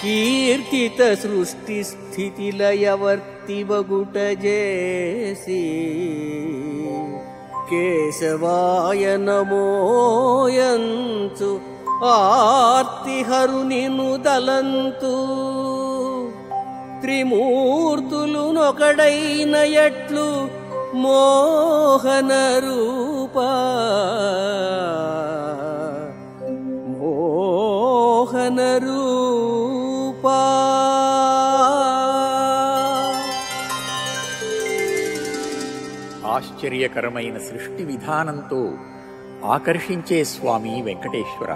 కీర్తిత సృష్టి స్థితి లయవర్తి వగుట జేసి కేశవాయ నమోయంచు ఆర్తిహరునిను దలంతు త్రిమూర్తులు నొకడైన ఎట్లు మోహన రూపా మోహన రూపా. ఆశ్చర్యకరమైన సృష్టి విధానంతో ఆకర్షించే స్వామి వెంకటేశ్వర.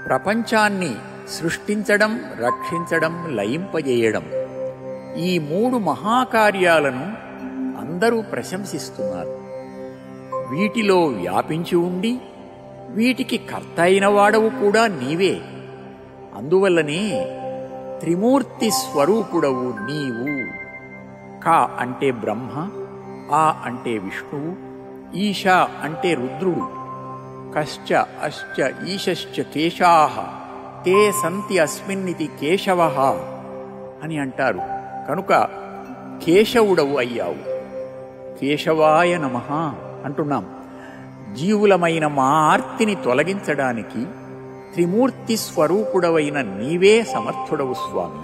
ప్రపంచాన్ని సృష్టించడం, రక్షించడం, లయింపజేయడం ఈ 3 మహాకార్యాలను అందరూ ప్రశంసిస్తున్నారు. వీటిలో వ్యాపించి ఉండి వీటికి కర్త అయిన వాడవు కూడా నీవే. అందువల్లనే త్రిమూర్తి స్వరూపుడవు నీవు. క అంటే బ్రహ్మ, ఆ అంటే విష్ణువు, ఈశ అంటే రుద్రుడు, కశ్చ అశ్చ ఈశశ్చ కేశాః తే సంతి అస్మిన్నితి కేశవః అని అంటారు. కనుక కేశవుడవు అయ్యావు. కేశవాయ నమః అంటున్నాం. జీవులమైన మా ఆర్తిని తొలగించడానికి త్రిమూర్తి స్వరూపుడవైన నీవే సమర్థుడవు స్వామి.